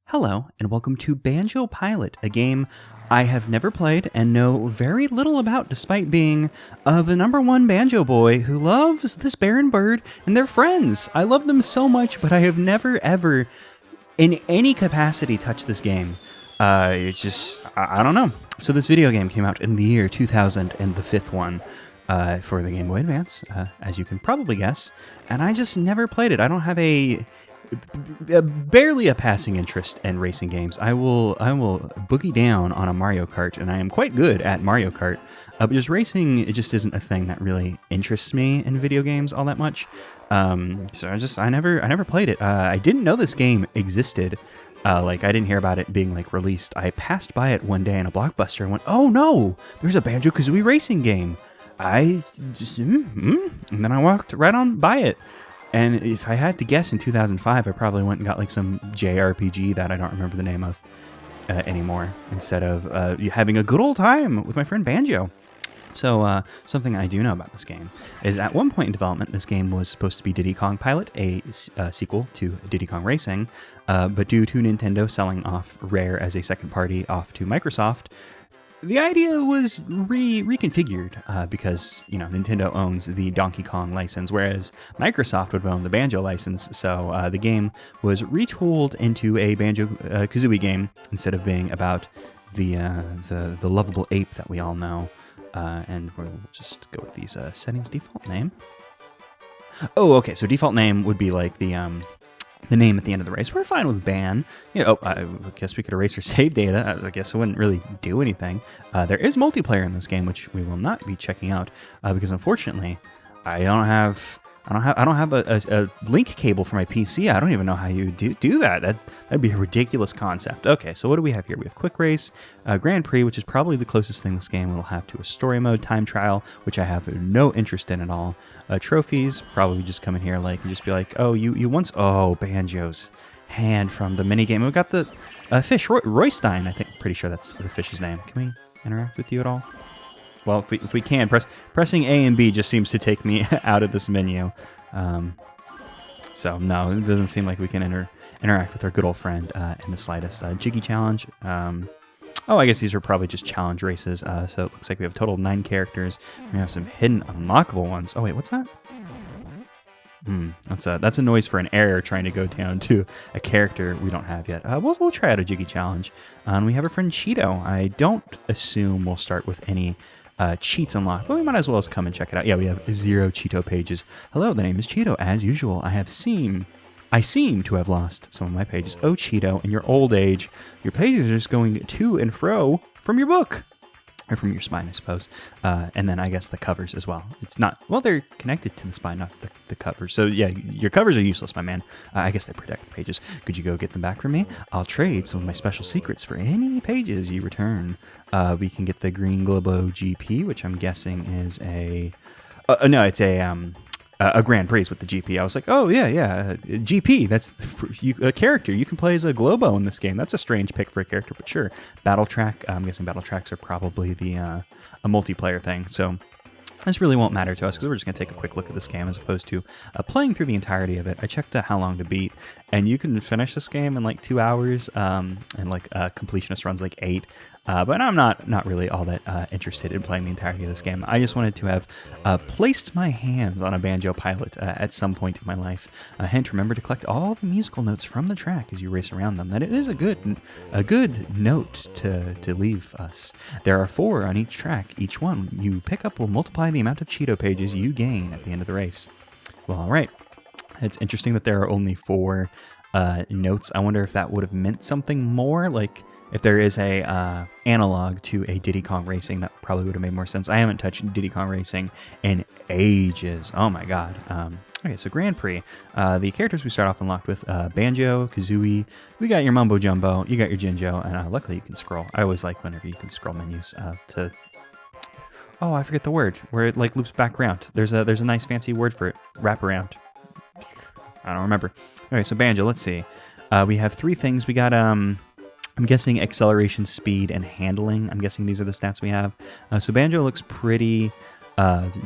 Hello, and welcome to Banjo-Pilot, a game I have never played and know very little about, despite being the #1 banjo boy who loves this barren bird and their friends. I love them so much, but I have never, ever, in any capacity, touched this game. It's just, I don't know. So this video game came out in the year 2000, and the fifth one for the Game Boy Advance, as you can probably guess, and I just never played it. I don't have barely a passing interest in racing games. I will boogie down on a Mario Kart, and I am quite good at Mario Kart. But just racing, it just isn't a thing that really interests me in video games all that much. So I never played it. I didn't know this game existed. I didn't hear about it being released. I passed by it one day in a Blockbuster and went, "Oh no, there's a Banjo-Kazooie racing game." I just and then I walked right on by it. And if I had to guess, in 2005, I probably went and got some JRPG that I don't remember the name of anymore, instead of having a good old time with my friend Banjo. So something I do know about this game is at one point in development, this game was supposed to be Diddy Kong Pilot, a sequel to Diddy Kong Racing, but due to Nintendo selling off Rare as a second party off to Microsoft, the idea was reconfigured because, Nintendo owns the Donkey Kong license, whereas Microsoft would own the Banjo license. So the game was retooled into a Banjo-Kazooie game instead of being about the lovable ape that we all know. And we'll just go with these settings. Default name. Oh, okay. So default name would be the name at the end of the race. We're fine with ban. I guess we could erase our save data. I guess it wouldn't really do anything. There is multiplayer in this game, which we will not be checking out because unfortunately, I don't have a link cable for my PC. I don't even know how you do that. That'd be a ridiculous concept. Okay, so what do we have here? We have Quick Race, Grand Prix, which is probably the closest thing this game will have to a story mode, time trial, which I have no interest in at all. Trophies, probably just come in here and just be oh, you once, Banjo's hand from the minigame. We've got the fish, Roystein, I think, pretty sure that's the fish's name. Can we interact with you at all? Well, if we can, pressing A and B just seems to take me out of this menu. So no, it doesn't seem like we can interact with our good old friend in the slightest. Jiggy Challenge. I guess these are probably just challenge races. So it looks like we have a total of 9 characters. We have some hidden unlockable ones. Oh wait, what's that? That's a noise for an error trying to go down to a character we don't have yet. We'll try out a Jiggy Challenge. And we have our friend Cheeto. I don't assume we'll start with any cheats unlocked, but we might as well come and check it out. Yeah, we have 0 Cheeto pages. Hello, the name is Cheeto. As usual, I seem to have lost some of my pages. Oh, Cheeto, in your old age, your pages are just going to and fro from your book. Or from your spine, I suppose. And then I guess the covers as well. It's not, well, they're connected to the spine, not the covers. So yeah, your covers are useless, my man. I guess they protect the pages. Could you go get them back for me? I'll trade some of my special secrets for any pages you return. We can get the Green Globo GP, which I'm guessing is no, it's a Grand Prix with the GP. I was like, oh, yeah, GP, that's a character. You can play as a Globo in this game. That's a strange pick for a character, but sure. Battle Track, I'm guessing Battle Tracks are probably a multiplayer thing, so this really won't matter to us because we're just going to take a quick look at this game as opposed to playing through the entirety of it. I checked how long to beat, and you can finish this game in 2 hours, and completionist runs 8. But I'm not really all that interested in playing the entirety of this game. I just wanted to have placed my hands on a Banjo-Pilot at some point in my life. Hint, remember to collect all the musical notes from the track as you race around them. That it is a good note to leave us. There are 4 on each track. Each one you pick up will multiply the amount of Cheeto pages you gain at the end of the race. Well, all right. It's interesting that there are only 4 notes. I wonder if that would have meant something more, if there is a analog to a Diddy Kong Racing, that probably would have made more sense. I haven't touched Diddy Kong Racing in ages. Oh my god. Okay, so Grand Prix. The characters we start off unlocked with Banjo, Kazooie. We got your Mumbo Jumbo. You got your Jinjo, and luckily you can scroll. I always like whenever you can scroll menus to. Oh, I forget the word where it loops back around. There's a nice fancy word for it. Wrap around. I don't remember. Okay, so Banjo. Let's see. We have 3 things. We got I'm guessing acceleration, speed, and handling. I'm guessing these are the stats we have. So Banjo looks pretty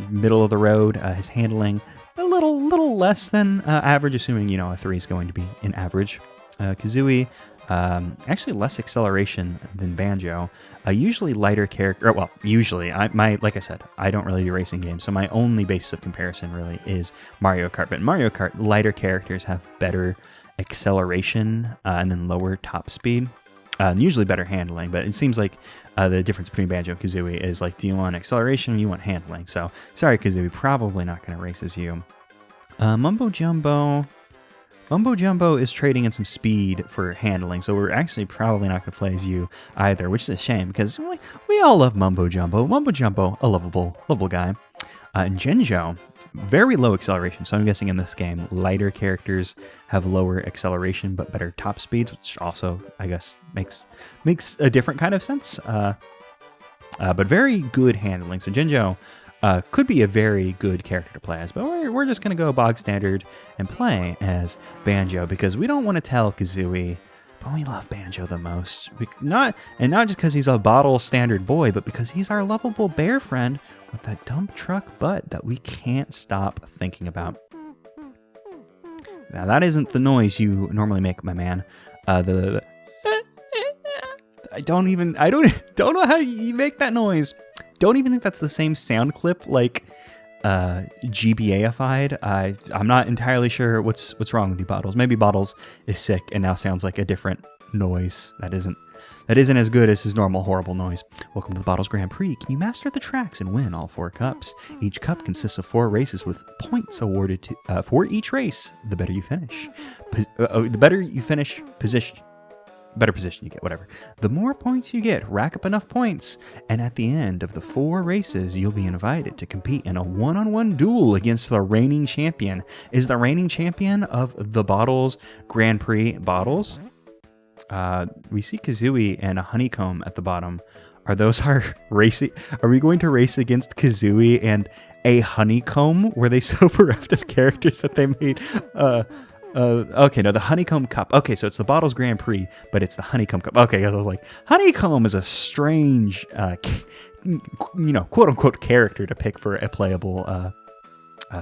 middle of the road. His handling a little less than average, assuming a 3 is going to be an average. Kazooie Actually less acceleration than Banjo. Usually lighter character. Well, usually like I said, I don't really do racing games, so my only basis of comparison really is Mario Kart. But in Mario Kart, lighter characters have better acceleration and then lower top speed. Usually better handling, but it seems like the difference between Banjo and Kazooie is like, do you want acceleration or you want handling? So sorry, Kazooie, probably not going to race as you. Mumbo Jumbo is trading in some speed for handling, so we're actually probably not going to play as you either, which is a shame because we all love Mumbo Jumbo. Mumbo Jumbo, a lovable guy. And Genjo, very low acceleration, so I'm guessing in this game, lighter characters have lower acceleration but better top speeds, which also, I guess, makes a different kind of sense. But very good handling. So Genjo could be a very good character to play as, but we're just going to go bog standard and play as Banjo because we don't want to tell Kazooie, but we love Banjo the most. Not just because he's a bottle standard boy, but because he's our lovable bear friend with that dump truck butt that we can't stop thinking about. Now that isn't the noise you normally make, my man. I don't know how you make that noise. Don't even think that's the same sound clip like GBAified. I'm not entirely sure what's wrong with you, Bottles. Maybe Bottles is sick and now sounds like a different noise that isn't as good as his normal horrible noise. Welcome to the Bottles Grand Prix. Can you master the tracks and win all 4 cups? Each cup consists of 4 races with points awarded to for each race. The better you finish, better position you get, whatever. The more points you get, rack up enough points, and at the end of the 4 races, you'll be invited to compete in a one-on-one duel against the reigning champion. Is the reigning champion of the Bottles Grand Prix Bottles? We see Kazooie and a honeycomb at the bottom. Are those our racing? Are we going to race against Kazooie and a honeycomb? Were they so bereft of characters that they made okay, no, the Honeycomb Cup. Okay, so it's the Bottles Grand Prix, but it's the Honeycomb Cup. Okay, because I was like, Honeycomb is a strange, quote-unquote character to pick for a playable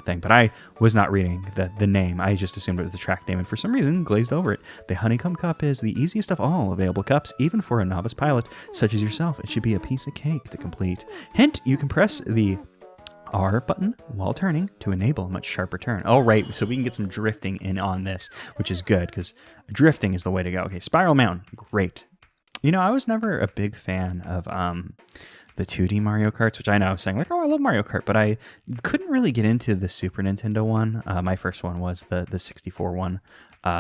thing. But I was not reading the name. I just assumed it was the track name, and for some reason, glazed over it. The Honeycomb Cup is the easiest of all available cups, even for a novice pilot such as yourself. It should be a piece of cake to complete. Hint, you can press the R button while turning to enable a much sharper turn. Oh, right, so we can get some drifting in on this, which is good, because drifting is the way to go. Okay, Spiral Mountain, great. You know, I was never a big fan of the 2D Mario Karts, which I know I was saying, like, oh, I love Mario Kart, but I couldn't really get into the Super Nintendo one. My first one was the 64 one.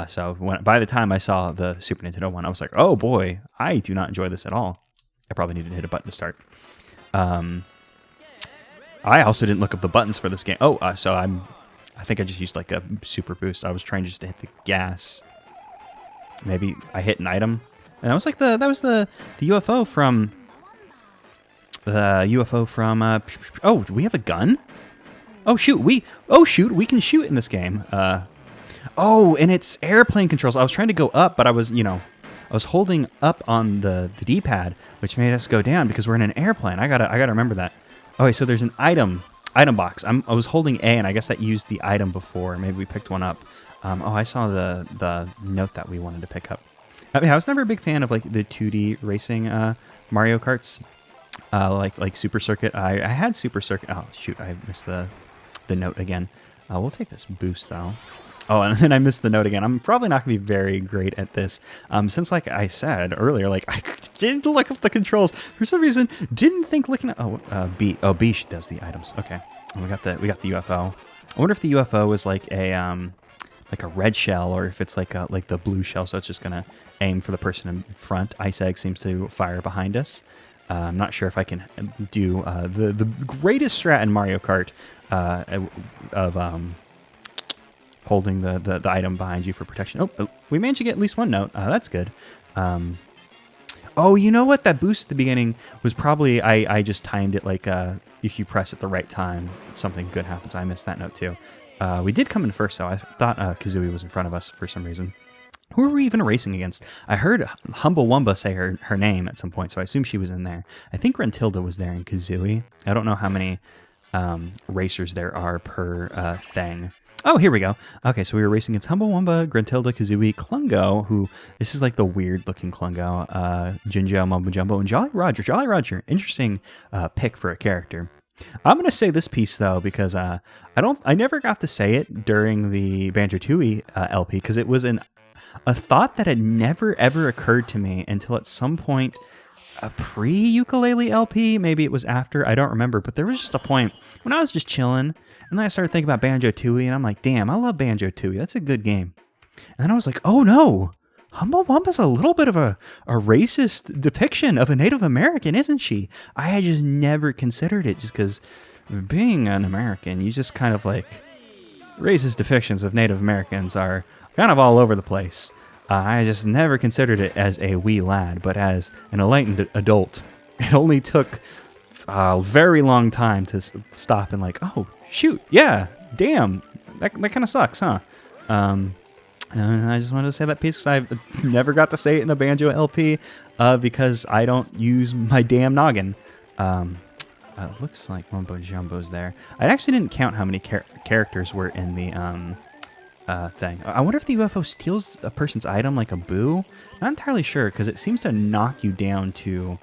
So by the time I saw the Super Nintendo one, I was like, oh boy, I do not enjoy this at all. I probably needed to hit a button to start. I also didn't look up the buttons for this game. Oh, so I think I just used like a super boost. I was trying just to hit the gas. Maybe I hit an item, and that was like the UFO from Oh, do we have a gun? Oh shoot, we can shoot in this game. Oh, and it's airplane controls. I was trying to go up, but I was holding up on the D-pad, which made us go down because we're in an airplane. I gotta remember that. Okay, so there's an item box. I was holding A, and I guess that used the item before. Maybe we picked one up. I saw the note that we wanted to pick up. I was never a big fan of like the 2D racing Mario Karts, like Super Circuit. I had Super Circuit. Oh shoot, I missed the note again. We'll take this boost though. Oh, and then I missed the note again. I'm probably not going to be very great at this. Since, like I said earlier, like I didn't look up the controls. For some reason, didn't think looking at... B. Oh, B does the items. Okay. And we got the UFO. I wonder if the UFO is like a red shell, or if it's like the blue shell, so it's just going to aim for the person in front. Ice Egg seems to fire behind us. I'm not sure if I can do the greatest strat in Mario Kart of... holding the item behind you for protection. Oh, we managed to get at least one note. That's good. Oh, you know what? That boost at the beginning was probably... I just timed it like if you press at the right time, something good happens. I missed that note too. We did come in first, though. I thought Kazooie was in front of us for some reason. Who were we even racing against? I heard Humble Wumba say her name at some point, so I assume she was in there. I think Gruntilda was there in Kazooie. I don't know how many racers there are per thing. Oh, here we go. Okay, so we were racing against Humblewumba, Gruntilda, Kazooie, Klungo, who, this is like the weird-looking Klungo, Jinjo, Mumbo Jumbo, and Jolly Roger. Jolly Roger, interesting pick for a character. I'm going to say this piece, though, because I never got to say it during the Banjo-Tooie LP, because it was a thought that had never, ever occurred to me until at some point, a pre-ukulele LP, maybe it was after, I don't remember, but there was just a point when I was just chilling, and then I started thinking about Banjo-Tooie, and I'm like, damn, I love Banjo-Tooie. That's a good game. And then I was like, oh no, Humblewumba's a little bit of a racist depiction of a Native American, isn't she? I had just never considered it, just because being an American, you just kind of like, racist depictions of Native Americans are kind of all over the place. I just never considered it as a wee lad, but as an enlightened adult. It only took a very long time to stop and like, oh, shoot, yeah, damn, that kind of sucks, huh? And I just wanted to say that piece because I've never got to say it in a Banjo LP because I don't use my damn noggin. Looks like Mumbo Jumbo's there. I actually didn't count how many characters were in the thing. I wonder if the UFO steals a person's item like a boo. Not entirely sure because it seems to knock you down to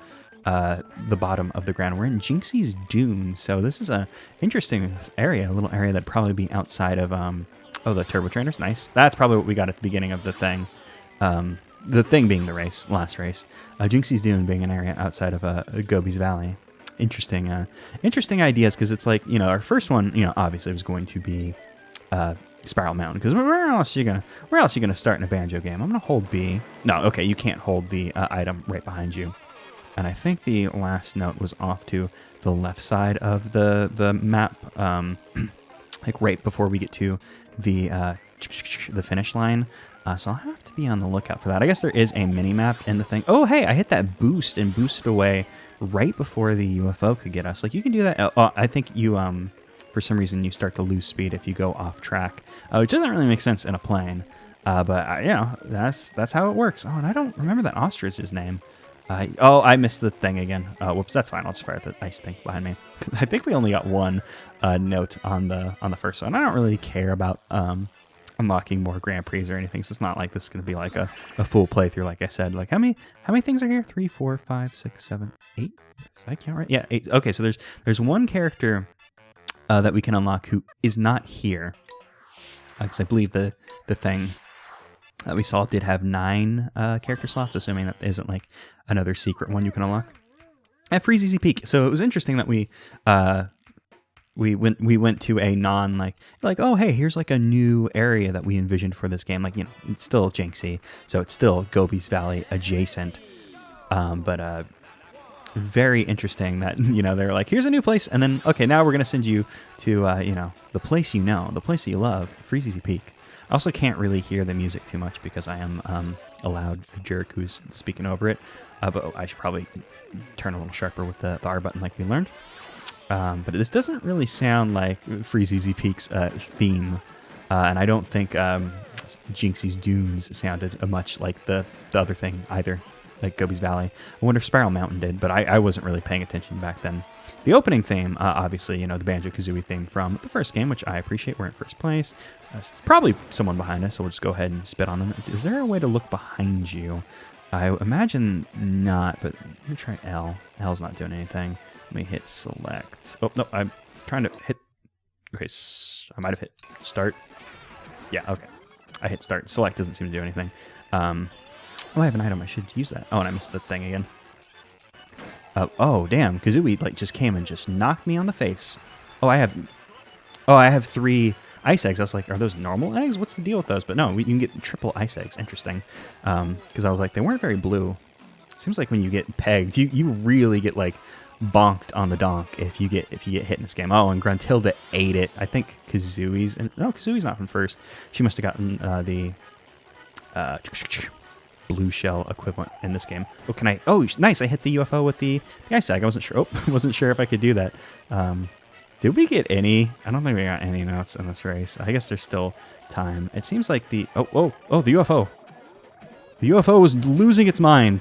the bottom of the ground. We're in Jinxie's Dune, so this is a interesting area, a little area that'd probably be outside of oh, the turbo trainers, nice. That's probably what we got at the beginning of the thing. The thing being the last race. Jinxie's Dune being an area outside of Gobi's Valley. Interesting, interesting ideas because it's like, you know, our first one, you know, obviously was going to be Spiral Mountain, because where else are you gonna start in a Banjo game? I'm gonna hold B. No, okay, you can't hold the item right behind you. And I think the last note was off to the left side of the map, like right before we get to the finish line. So I'll have to be on the lookout for that. I guess there is a mini map in the thing. Oh, hey, I hit that boost and boosted away right before the UFO could get us. Like you can do that. I think you for some reason you start to lose speed if you go off track, which doesn't really make sense in a plane. But you know, that's how it works. Oh, and I don't remember that ostrich's name. Oh, I missed the thing again. Whoops, that's fine. I'll just fire the nice thing behind me. I think we only got one note on the first one. I don't really care about unlocking more Grand Prix or anything. So it's not like this is going to be like a full playthrough. Like I said, like how many things are here? 3, 4, 5, 6, 7, 8. Did I count right? Yeah, 8. Okay, so there's one character that we can unlock who is not here. Because I believe the thing that we saw did have 9 character slots, assuming that isn't like another secret one you can unlock at Freeze Easy Peak. So it was interesting that we went to a non like oh hey, here's like a new area that we envisioned for this game. Like, you know, it's still Jinxie, so it's still Gobi's Valley adjacent, but very interesting that, you know, they're like, here's a new place, and then okay, now we're gonna send you to you know, the place you know, the place that you love, Freeze Easy Peak. I also can't really hear the music too much because I am a loud jerk who's speaking over it. But I should probably turn a little sharper with the R button like we learned. But this doesn't really sound like Freeze Easy Peak's theme. And I don't think Jinxie's Dunes sounded much like the other thing either, like Gobi's Valley. I wonder if Spiral Mountain did, but I wasn't really paying attention back then. The opening theme, obviously, you know, the Banjo-Kazooie theme from the first game, which I appreciate. We're in first place. There's probably someone behind us, so we'll just go ahead and spit on them. Is there a way to look behind you? I imagine not, but let me try L. L's not doing anything. Let me hit select. Oh, no, I'm trying to hit... Okay, I might have hit start. Yeah, okay. I hit start. Select doesn't seem to do anything. Oh, I have an item. I should use that. Oh, and I missed the thing again. Oh, damn. Kazooie like just came and just knocked me on the face. I have 3 ice eggs. I was like, are those normal eggs? What's the deal with those? But no, you can get triple ice eggs. Interesting. Because I was like, they weren't very blue. Seems like when you get pegged, you really get like bonked on the donk if you get hit in this game. Oh, and Gruntilda ate it. I think Kazooie's... No, Kazooie's not from first. She must have gotten the... blue shell equivalent in this game. Oh, can I... Oh, nice. I hit the UFO with the ice egg. I wasn't sure. Oh, wasn't sure if I could do that. Did we get any? I don't think we got any notes in this race. I guess there's still time. It seems like the... Oh, the UFO. The UFO was losing its mind.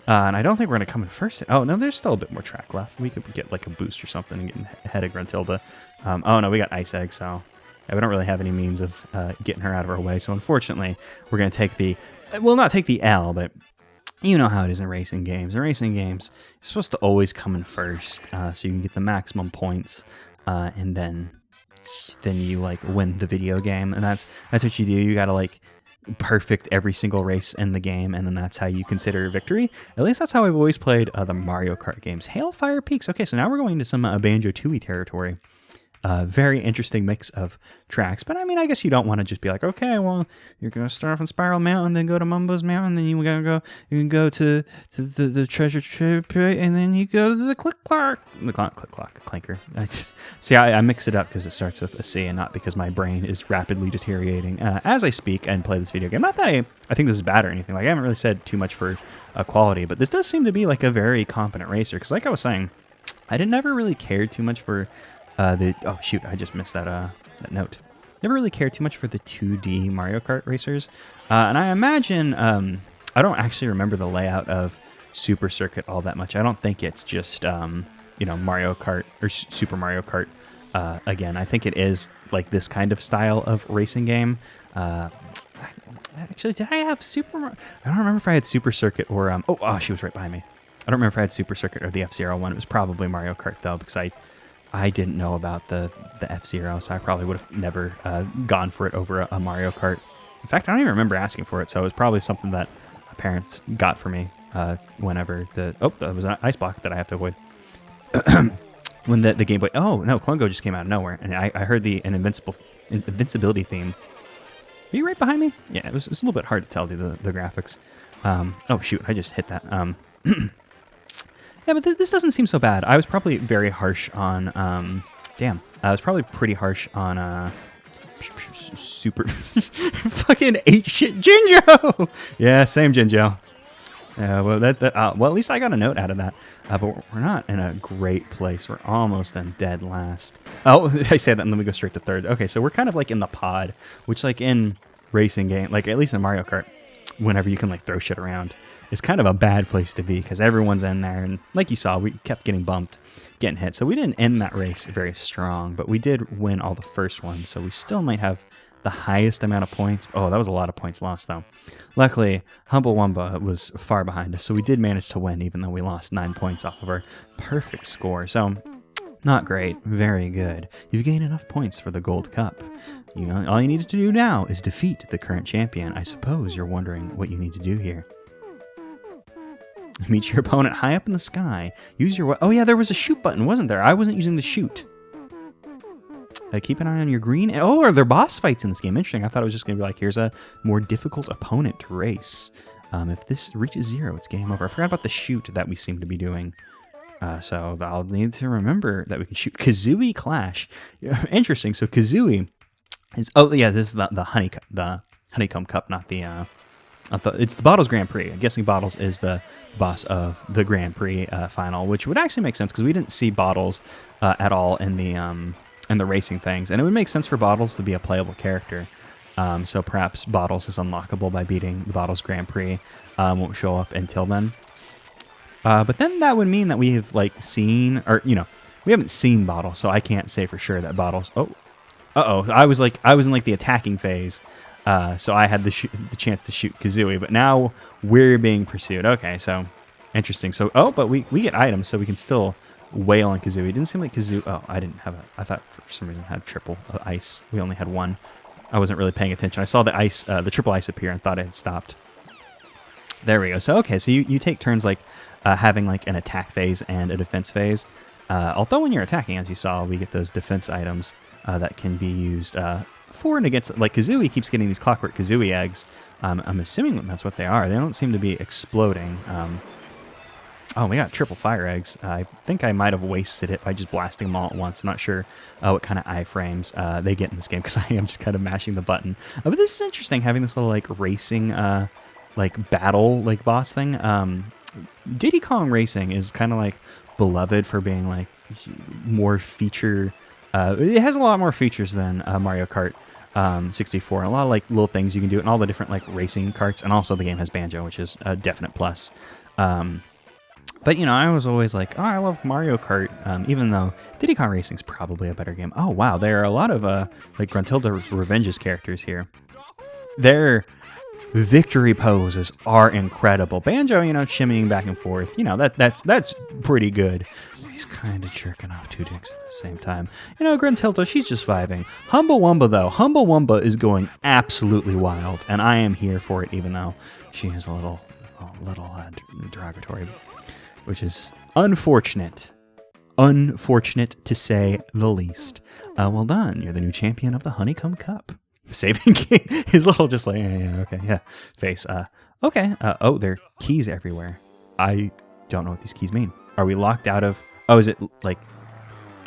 And I don't think we're going to come in first. Oh, no, there's still a bit more track left. We could get like a boost or something and get ahead of Gruntilda. Oh, no, we got Ice Egg, so yeah, we don't really have any means of getting her out of our way. So unfortunately, we're going to take the, well, not take the L, but you know how it is in racing games. In racing games, you're supposed to always come in first, so you can get the maximum points, and then you like win the video game. And that's what you do. You got to like perfect every single race in the game, and then that's how you consider victory. At least that's how I've always played the Mario Kart games. Hailfire Peaks. Okay, so now we're going to some Banjo-Tooie territory. Very interesting mix of tracks, but I mean, I guess you don't want to just be like, okay, well, you're gonna start off on Spiral Mountain, then go to Mumbo's Mountain, then you can go to the treasure trip, and then you go to the click clock clanker. See, I mix it up because it starts with a C, and not because my brain is rapidly deteriorating as I speak and play this video game. Not that I think this is bad or anything. Like, I haven't really said too much for quality, but this does seem to be like a very competent racer. Because, like I was saying, I never really cared too much for oh shoot, I just missed that note. Never really cared too much for the 2D Mario Kart racers, and I imagine I don't actually remember the layout of Super Circuit all that much. I don't think it's just Mario Kart or Super Mario Kart. Again, I think it is like this kind of style of racing game. Actually, did I have Super? I don't remember if I had Super Circuit or oh, she was right behind me. I don't remember if I had Super Circuit or the F-Zero one. It was probably Mario Kart though, because I didn't know about the F-Zero, so I probably would have never gone for it over a Mario Kart. In fact, I don't even remember asking for it, so it was probably something that my parents got for me whenever that was an ice block that I have to avoid. When the Game Boy, oh no, Klungo just came out of nowhere, and I heard an invincibility theme. Are you right behind me? Yeah, it was a little bit hard to tell the graphics. Oh shoot, I just hit that. Yeah, but this doesn't seem so bad. I was probably very harsh on, I was probably pretty harsh on, super, fucking 8-shit Jinjo! Yeah, same Jinjo. Well, well, at least I got a note out of that. But we're not in a great place. We're almost in dead last. Oh, I say that and then we go straight to third. Okay, so we're kind of like in the pod, which like in racing game, like at least in Mario Kart, whenever you can like throw shit around, is kind of a bad place to be because everyone's in there. And like you saw, we kept getting bumped, getting hit. So we didn't end that race very strong, but we did win all the first ones. So we still might have the highest amount of points. Oh, that was a lot of points lost though. Luckily, Humble Wumba was far behind us. So we did manage to win even though we lost 9 points off of our perfect score. So not great, very good. You've gained enough points for the Gold Cup. All you need to do now is defeat the current champion. I suppose you're wondering what you need to do here. Meet your opponent high up in the sky. Use your... Oh, yeah, there was a shoot button, wasn't there? I wasn't using the shoot. Keep an eye on your green... Oh, are there boss fights in this game? Interesting. I thought it was just going to be like, here's a more difficult opponent to race. If this reaches 0, it's game over. I forgot about the shoot that we seem to be doing. So I'll need to remember that we can shoot. Kazooie Clash. Interesting. So Kazooie is... Oh, yeah, this is the Honeycomb Cup, not the... It's the Bottles Grand Prix. I'm guessing Bottles is the boss of the Grand Prix final, which would actually make sense because we didn't see Bottles at all in the racing things, and it would make sense for Bottles to be a playable character. So perhaps Bottles is unlockable by beating the Bottles Grand Prix. Won't show up until then. But then that would mean that we have seen, or we haven't seen Bottles, so I can't say for sure that Bottles. Oh, I was in the attacking phase. So I had the chance to shoot Kazooie, but now we're being pursued. Okay, so interesting. So, but we get items, so we can still wail on Kazooie. It didn't seem like Kazooie... Oh, I didn't have I thought for some reason I had triple ice. We only had one. I wasn't really paying attention. I saw the triple ice appear and thought it had stopped. There we go. So, okay, so you take turns having an attack phase and a defense phase. Although when you're attacking, as you saw, we get those defense items that can be used... for and against, Kazooie keeps getting these Clockwork Kazooie eggs. I'm assuming that's what they are. They don't seem to be exploding. Oh, we got triple fire eggs. I think I might have wasted it by just blasting them all at once. I'm not sure what kind of iframes they get in this game because I am just kind of mashing the button. But this is interesting, having this little racing battle boss thing. Diddy Kong Racing is kind of beloved for being more feature. It has a lot more features than Mario Kart. 64. A lot of like little things you can do, and all the different like racing carts, and also the game has Banjo, which is a definite plus. But I was always like, oh, I love Mario Kart, even though Diddy Kong Racing is probably a better game. Oh wow, there are a lot of like Gruntilda Revenge's characters here. Their victory poses are incredible. Banjo, shimmying back and forth, that's pretty good. He's kind of jerking off two dicks at the same time. Gruntilda, she's just vibing. Humble Wumba, though. Humble Wumba is going absolutely wild, and I am here for it, even though she is a little derogatory, which is unfortunate. Unfortunate to say the least. Well done. You're the new champion of the Honeycomb Cup. Saving King. His little just like, yeah, face. Okay. Oh, there are keys everywhere. I don't know what these keys mean. Are we locked out of... Oh, is it like...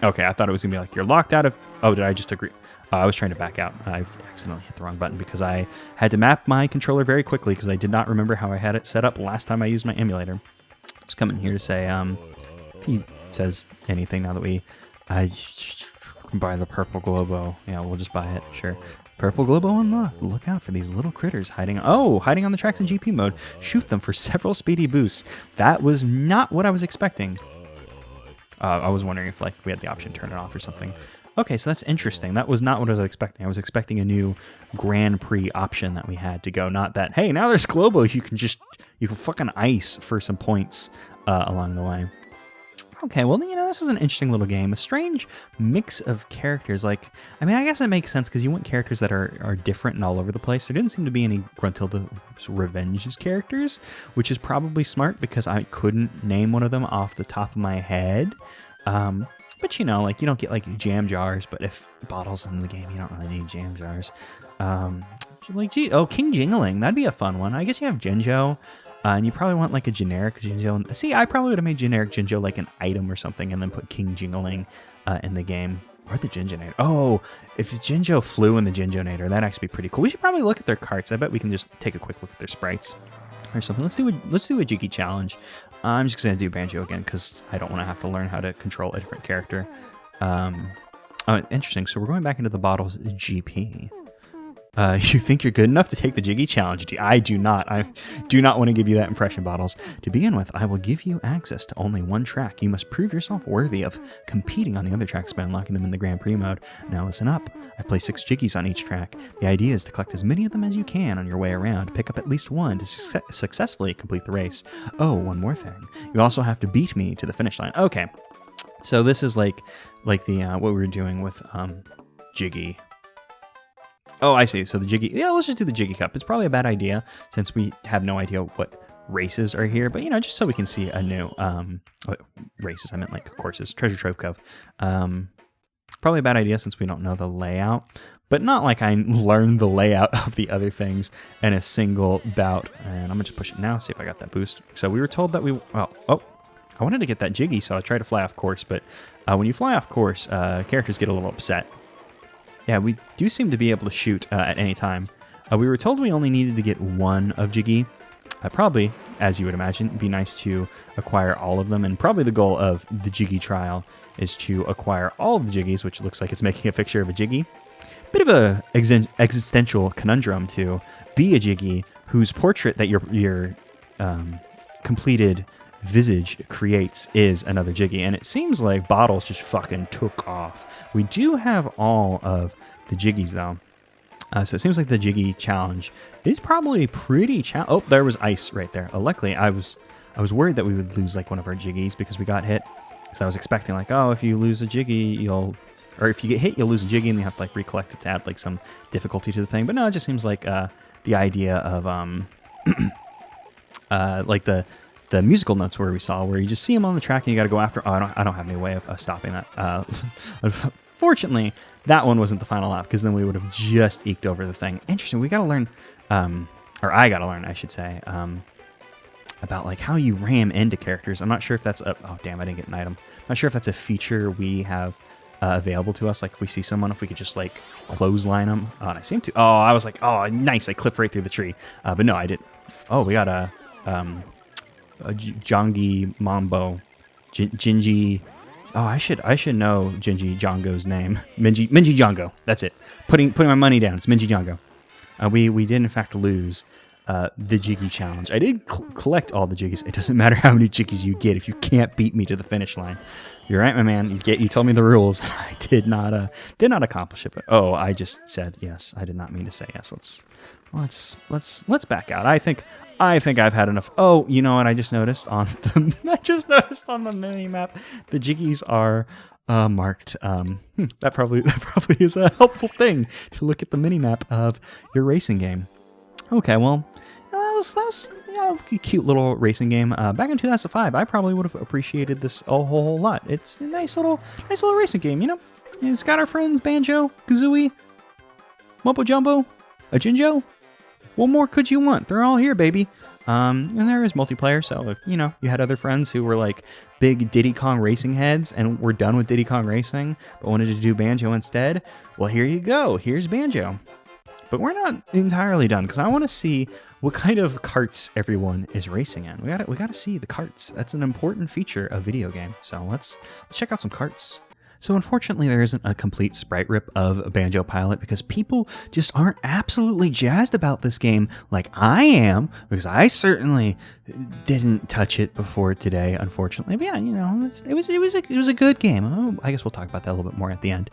Okay, I thought it was going to be like, you're locked out of... Oh, did I just agree? I was trying to back out. I accidentally hit the wrong button because I had to map my controller very quickly because I did not remember how I had it set up last time I used my emulator. Just coming here to say, if he says anything now that we buy the purple Globo. Yeah, we'll just buy it, sure. Purple Globo unlocked. Look out for these little critters hiding on the tracks in GP mode. Shoot them for several speedy boosts. That was not what I was expecting. I was wondering if like we had the option to turn it off or something. Okay, so that's interesting. That was not what I was expecting. I was expecting a new Grand Prix option that we had to go. Not that, hey, now there's Globo. You can fucking ice for some points along the way. Okay, well, this is an interesting little game. A strange mix of characters. Like, I mean, I guess it makes sense because you want characters that are different and all over the place. There didn't seem to be any Gruntilda Revenge's characters, which is probably smart because I couldn't name one of them off the top of my head. But, like, you don't get, like, jam jars, but if Bottle's in the game, you don't really need jam jars. King Jingling. That'd be a fun one. I guess you have Jinjo. And you probably want like a generic Jinjo. See, I probably would have made generic Jinjo like an item or something and then put King Jingling in the game. Or the Jinjonator. Oh, if Jinjo flew in the Jinjonator, that'd actually be pretty cool. We should probably look at their carts. I bet we can just take a quick look at their sprites or something. Let's do a Jiggy challenge. I'm just going to do Banjo again because I don't want to have to learn how to control a different character. Oh, interesting. So we're going back into the Bottle's GP. You think you're good enough to take the Jiggy challenge? I do not. I do not want to give you that impression, Bottles. To begin with, I will give you access to only one track. You must prove yourself worthy of competing on the other tracks by unlocking them in the Grand Prix mode. Now listen up. I place 6 Jiggies on each track. The idea is to collect as many of them as you can on your way around. Pick up at least one to successfully complete the race. Oh, one more thing. You also have to beat me to the finish line. Okay. So this is like the what we were doing with Jiggy. Oh, I see. So the Jiggy... Yeah, let's just do the Jiggy Cup. It's probably a bad idea since we have no idea what races are here. But, just so we can see a new... races, I meant like courses. Treasure Trove Cove. Probably a bad idea since we don't know the layout. But not like I learned the layout of the other things in a single bout. And I'm going to just push it now, see if I got that boost. So we were told that we... Oh, I wanted to get that Jiggy, so I tried to fly off course. But when you fly off course, characters get a little upset. Yeah, we do seem to be able to shoot at any time. We were told we only needed to get one of Jiggy. Probably, as you would imagine, it'd be nice to acquire all of them. And probably the goal of the Jiggy trial is to acquire all of the Jiggies, which looks like it's making a picture of a Jiggy. Bit of a existential conundrum to be a Jiggy whose portrait that your completed visage creates is another Jiggy, and it seems like Bottles just fucking took off. We do have all of the Jiggies though, so it seems like the Jiggy challenge is probably pretty oh, there was ice right there. Luckily I was worried that we would lose like one of our Jiggies because we got hit, so I was expecting like, oh, if you lose a Jiggy or if you get hit you'll lose a Jiggy and you have to like recollect it to add like some difficulty to the thing. But no, it just seems like the idea of like the musical notes where we saw, where you just see them on the track and you got to go after. Oh, I don't have any way of stopping that. Unfortunately, that one wasn't the final lap because then we would have just eked over the thing. Interesting. We got to learn, or I got to learn, I should say, about like how you ram into characters. I'm not sure if that's oh damn, I didn't get an item. I'm not sure if that's a feature we have available to us. Like if we see someone, if we could just like clothesline them. Oh, and I seem to. Oh, I was like, oh, nice. I clipped right through the tree. But no, I didn't. Oh, we got a Jongi Mambo, Jinji Oh, I should know Jinji Jongo's name. Minji Jongo. That's it. Putting my money down. It's Minji Jongo. We did in fact lose the Jiggy challenge. I did collect all the Jiggies. It doesn't matter how many Jiggies you get if you can't beat me to the finish line. You're right, my man. You told me the rules. I did not accomplish it. But oh, I just said yes. I did not mean to say yes. Let's back out. I think I've had enough. Oh, you know what? I just noticed on the mini map, the Jiggies are marked. That probably is a helpful thing to look at the mini map of your racing game. Okay, well, that was a cute little racing game. Back in 2005, I probably would have appreciated this a whole lot. It's a nice little racing game, you know. It's got our friends Banjo, Kazooie, Mumbo Jumbo, a Jinjo. What more could you want? They're all here, baby. And there is multiplayer, so you know, you had other friends who were like big Diddy Kong racing heads and were done with Diddy Kong racing, but wanted to do Banjo instead. Well, here you go. Here's Banjo. But we're not entirely done, because I want to see what kind of karts everyone is racing in. We gotta see the karts. That's an important feature of video game. So let's check out some karts. So unfortunately, there isn't a complete sprite rip of Banjo-Pilot because people just aren't absolutely jazzed about this game like I am, because I certainly didn't touch it before today, unfortunately. But yeah, you know, it was a good game. Oh, I guess we'll talk about that a little bit more at the end.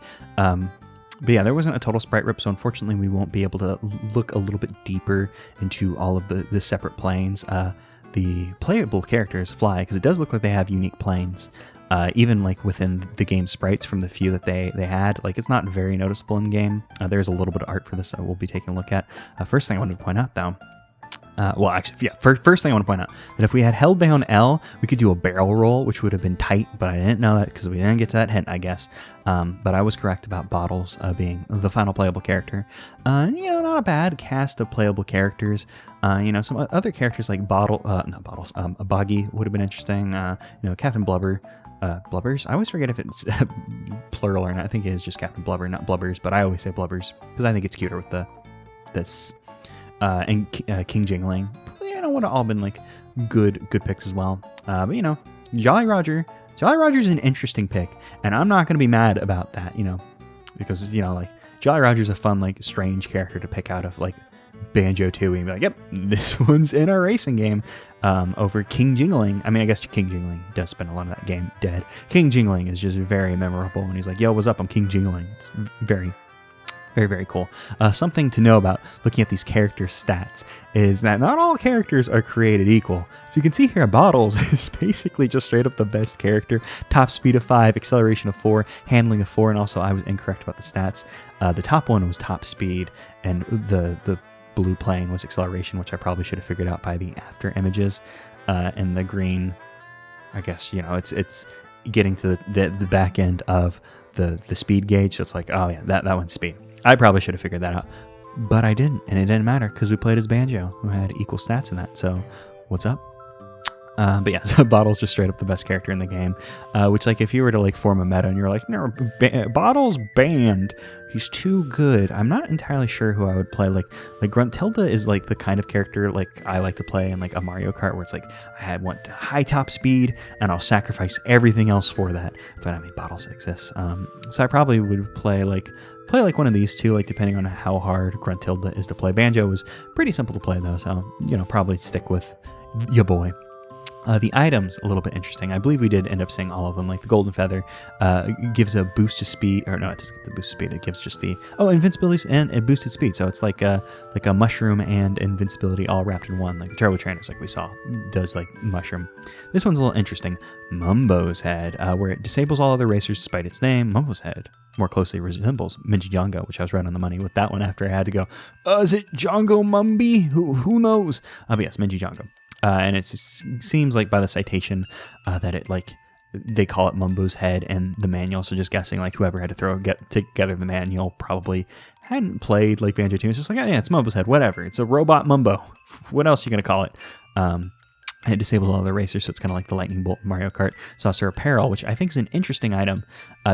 But yeah, there wasn't a total sprite rip, so unfortunately we won't be able to look a little bit deeper into all of the separate planes. The playable characters fly, because it does look like they have unique planes. Even like within the game sprites from the few that they had, like it's not very noticeable in game. There's a little bit of art for this that we'll be taking a look at. First thing I wanted to point out though, first thing I want to point out that if we had held down L, we could do a barrel roll, which would have been tight, but I didn't know that because we didn't get to that hint, I guess. But I was correct about Bottles being the final playable character. You know, not a bad cast of playable characters. You know, some other characters like Boggy would have been interesting. You know, Captain Blubber. Blubbers? I always forget if it's plural or not. I think it is just Captain Blubber, not Blubbers, but I always say Blubbers because I think it's cuter with this. And King Jingling, you know, would have all been like good picks as well. But you know, Jolly Roger's an interesting pick, and I'm not gonna be mad about that, you know, because you know, like Jolly Roger's a fun, like strange character to pick out of like Banjo-Tooie and be like, yep, this one's in our racing game. Over King Jingling. I mean, I guess King Jingling does spend a lot of that game dead. King Jingling is just very memorable when he's like, yo, what's up? I'm King Jingling. It's very, very cool. Something to know about looking at these character stats is that not all characters are created equal. So you can see here Bottles is basically just straight up the best character. Top speed of 5, acceleration of 4, handling of 4, and also I was incorrect about the stats. The top one was top speed, and the blue plane was acceleration, which I probably should have figured out by the after images. And the green, I guess, you know, it's getting to the back end of the speed gauge. So it's like, oh yeah, that one's speed. I probably should have figured that out, but I didn't, and it didn't matter because we played as Banjo, who had equal stats in that. So, what's up? But yeah, so Bottles just straight up the best character in the game. Which, like, if you were to like form a meta and you're like, no, Bottles banned, he's too good. I'm not entirely sure who I would play. Like Gruntilda is like the kind of character like I like to play in like a Mario Kart, where it's like I want high top speed and I'll sacrifice everything else for that. But I mean, Bottles exists. So I probably would play like one of these two, like depending on how hard Gruntilda is to play. Banjo was pretty simple to play though, so you know, probably stick with your boy. The items, a little bit interesting. I believe we did end up seeing all of them. Like the Golden Feather gives a boost to speed, or no, it doesn't give the boost to speed. It gives just the invincibility and a boosted speed. So it's like a mushroom and invincibility all wrapped in one. Like the Turbo Trainers, like we saw, does like mushroom. This one's a little interesting. Mumbo's Head, where it disables all other racers despite its name. Mumbo's Head more closely resembles Minji Jongo, which I was right on the money with that one after I had to go, is it Jongo Mumby? Who knows? But yes, Minji Jongo. And it seems like by the citation that it like they call it Mumbo's Head in the manual. So just guessing like whoever had to get together the manual probably hadn't played like Banjo-Tooie. It's just like, oh, yeah, it's Mumbo's Head, whatever. It's a robot Mumbo. What else are you gonna call it? It disables all the racers, so it's kind of like the lightning bolt in Mario Kart. Saucer Apparel, which I think is an interesting item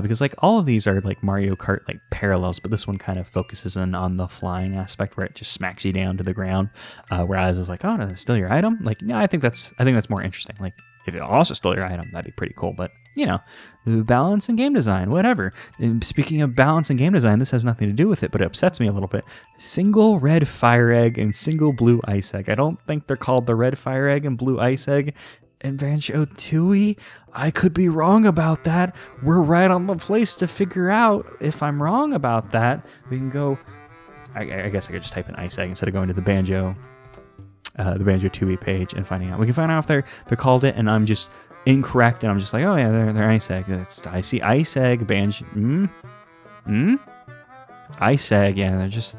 because like all of these are like Mario Kart like parallels, but this one kind of focuses in on the flying aspect where it just smacks you down to the ground. Whereas I was like, oh, no, that's still your item. Like, yeah, I think that's more interesting. Like if it also stole your item, that'd be pretty cool. But, the balance in game design, whatever. And speaking of balance in game design, this has nothing to do with it, but it upsets me a little bit. Single red fire egg and single blue ice egg. I don't think they're called the red fire egg and blue ice egg in Banjo-Tooie. I could be wrong about that. We're right on the place to figure out if I'm wrong about that. We can go... I guess I could just type in ice egg instead of going to the Banjo-Tooie page and finding out. We can find out if they're called it, and I'm just incorrect, and I'm just like, oh yeah, they're ice egg. I see ice egg, Banjo. Ice egg. Yeah, they're just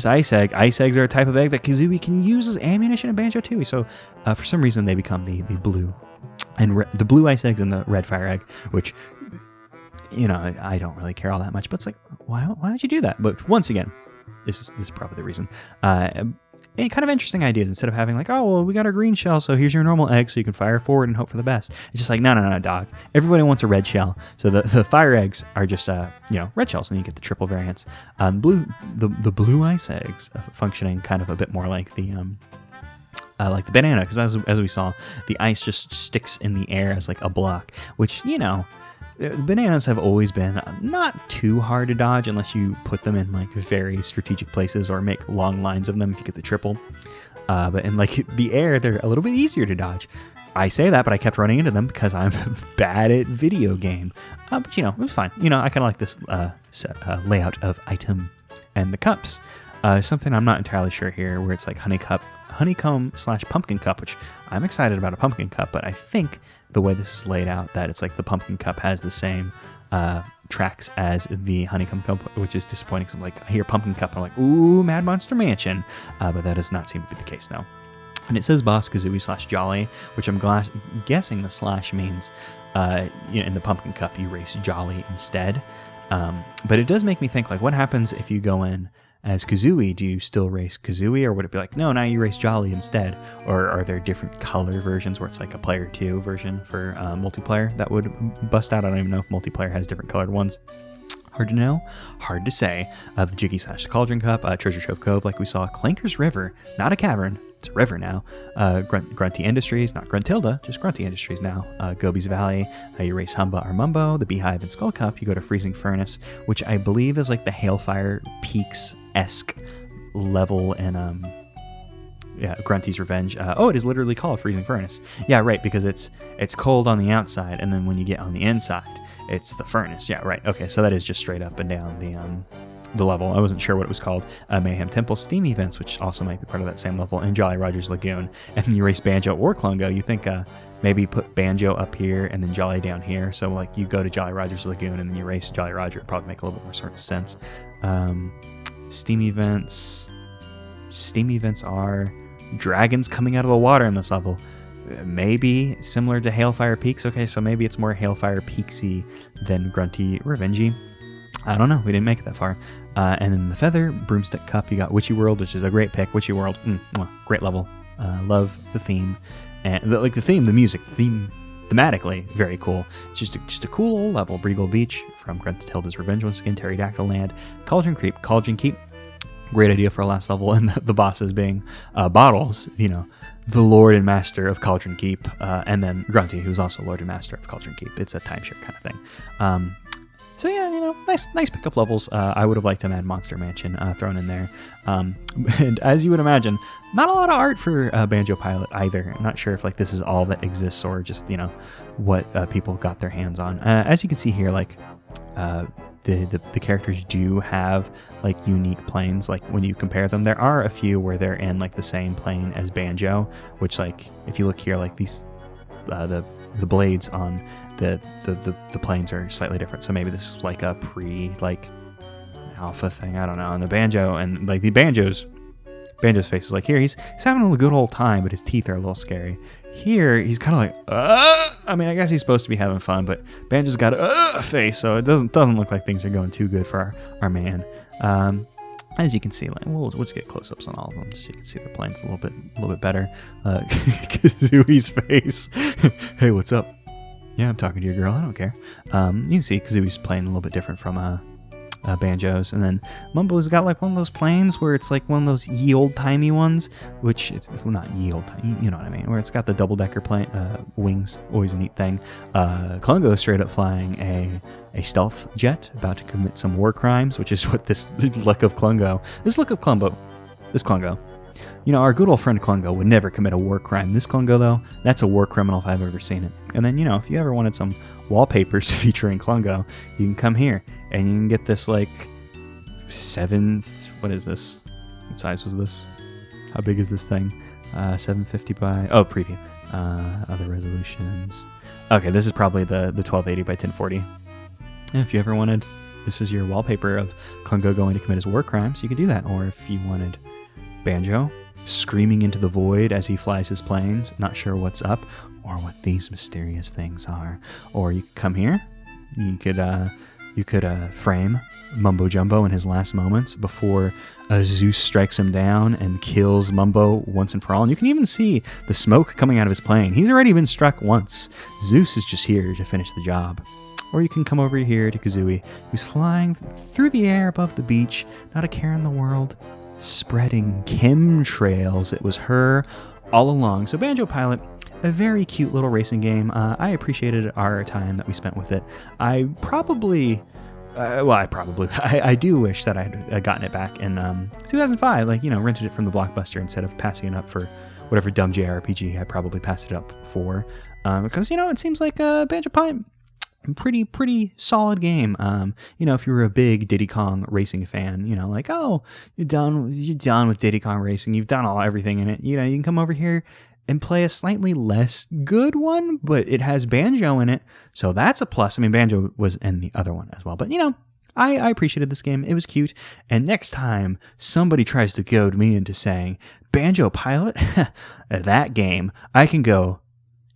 ice egg. Ice eggs are a type of egg that Kazooie can use as ammunition in Banjo-Tooie. So for some reason they become the blue and the blue ice eggs and the red fire egg, which I don't really care all that much. But it's like, why would you do that? But once again, this is probably the reason. A kind of interesting idea. Instead of having like, oh, well, we got our green shell, so here's your normal egg, so you can fire forward and hope for the best. It's just like, no, dog. Everybody wants a red shell. So the fire eggs are just, red shells, and you get the triple variants. The blue ice eggs functioning kind of a bit more like the banana, because as we saw, the ice just sticks in the air as like a block, which, bananas have always been not too hard to dodge unless you put them in like very strategic places or make long lines of them if you get the triple. But in like the air, they're a little bit easier to dodge. I say that, but I kept running into them because I'm bad at video game. But it was fine. I kind of like this layout of item and the cups. Something I'm not entirely sure here, where it's like honeycomb/pumpkin cup, which I'm excited about a pumpkin cup, but I think the way this is laid out, that it's like the pumpkin cup has the same tracks as the honeycomb cup, which is disappointing. So I'm like, I hear pumpkin cup, and I'm like, ooh, Mad Monster Mansion. But that does not seem to be the case now. And it says Boss Kazooie/Jolly, which I'm guessing the slash means in the pumpkin cup you race Jolly instead. But it does make me think, like, what happens if you go in as Kazooie? Do you still race Kazooie, or would it be like, no, now you race Jolly instead? Or are there different color versions where it's like a player 2 version for multiplayer that would bust out? I don't even know if multiplayer has different colored ones. Hard to know, hard to say. The Jiggy/Cauldron Cup, Treasure Trove Cove, like we saw, Clanker's River, not a cavern, it's a river now. Grunty Industries, not Gruntilda, just Grunty Industries now. Gobi's Valley, you race Humba or Mumbo. The Beehive and Skull Cup, you go to Freezing Furnace, which I believe is like the Hailfire Peaks-esque level in Grunty's Revenge. It is literally called Freezing Furnace. Yeah, right, because it's cold on the outside, and then when you get on the inside, it's the furnace. Yeah, right. Okay, so that is just straight up and down the level. I wasn't sure what it was called. Mayhem Temple Steam Events, which also might be part of that same level, and Jolly Roger's Lagoon. And then you race Banjo or Klungo. You think maybe put Banjo up here and then Jolly down here. So like you go to Jolly Roger's Lagoon and then you race Jolly Roger. It'd probably make a little bit more sort of sense. Steam events are dragons coming out of the water in this level. Maybe similar to Hailfire Peaks. Okay, so maybe it's more Hailfire Peaksy than Grunty Revengey. I don't know. We didn't make it that far. And then the Feather Broomstick Cup, you got Witchyworld, which is a great pick. Witchyworld, great level. Love the theme. And the music, thematically, very cool. It's just a cool old level. Breagle Beach from Gruntilda's Revenge once again. Pterodactyl Land. Cauldron Keep. Great idea for a last level. And the bosses being Bottles, the Lord and Master of Cauldron Keep. And then Grunty, who's also Lord and Master of Cauldron Keep. It's a timeshare kind of thing. So yeah, nice pickup levels. I would have liked a Mad Monster Mansion thrown in there. And as you would imagine, not a lot of art for Banjo-Pilot either. I'm not sure if this is all that exists or just what people got their hands on. As you can see here, the characters do have unique planes. When you compare them, there are a few where they're in the same plane as Banjo, which if you look here, these the blades on the planes are slightly different. So maybe this is a pre alpha thing. I don't know. And the Banjo and the Banjo's face is here. He's having a good old time, but his teeth are a little scary. Here he's kind of I mean, I guess he's supposed to be having fun, but Banjo's got a face, so it doesn't look like things are going too good for our man. As you can see, we'll just get close-ups on all of them, just so you can see the planes a little bit better. Kazooie's face. Hey, what's up? Yeah, I'm talking to your girl. I don't care. You can see Kazooie's playing a little bit different from banjos. And then Mumbo's got like one of those planes where it's like one of those ye old timey ones, which it's well, not ye old timey, you know what I mean, where it's got the double decker plane wings, always a neat thing. Klungo straight up flying a stealth jet, about to commit some war crimes, which is what this look of Klungo, you know, our good old friend Klungo would never commit a war crime. This Klungo, though, that's a war criminal if I've ever seen it. And then, you know, if you ever wanted some wallpapers featuring Klungo, you can come here and you can get this, like, what is this? What size was this? How big is this thing? 750 by, preview. Other resolutions. Okay, this is probably the 1280 by 1040. And if you ever wanted, this is your wallpaper of Klungo going to commit his war crimes, you could do that. Or if you wanted Banjo screaming into the void as he flies his planes, not sure what's up or what these mysterious things are. Or you could come here, you could frame Mumbo Jumbo in his last moments before Zeus strikes him down and kills Mumbo once and for all. And you can even see the smoke coming out of his plane. He's already been struck once. Zeus is just here to finish the job. Or you can come over here to Kazooie, who's flying through the air above the beach, not a care in the world, spreading chemtrails. It was her all along. So Banjo-Pilot, a very cute little racing game. I appreciated our time that we spent with it. I do wish that I had gotten it back in 2005, like, you know, rented it from the Blockbuster instead of passing it up for whatever dumb JRPG I probably passed it up for. Because, you know, it seems like Banjo-Pilot, pretty solid game. You know, if you were a big Diddy Kong racing fan, you know, like, oh, you're done with Diddy Kong racing, you've done everything in it, you know, you can come over here and play a slightly less good one, but it has Banjo in it, so that's a plus. I mean, Banjo was in the other one as well, but, you know, I appreciated this game. It was cute. And next time somebody tries to goad me into saying Banjo-Pilot, that game, I can go,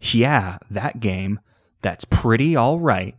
yeah, that game, that's pretty all right.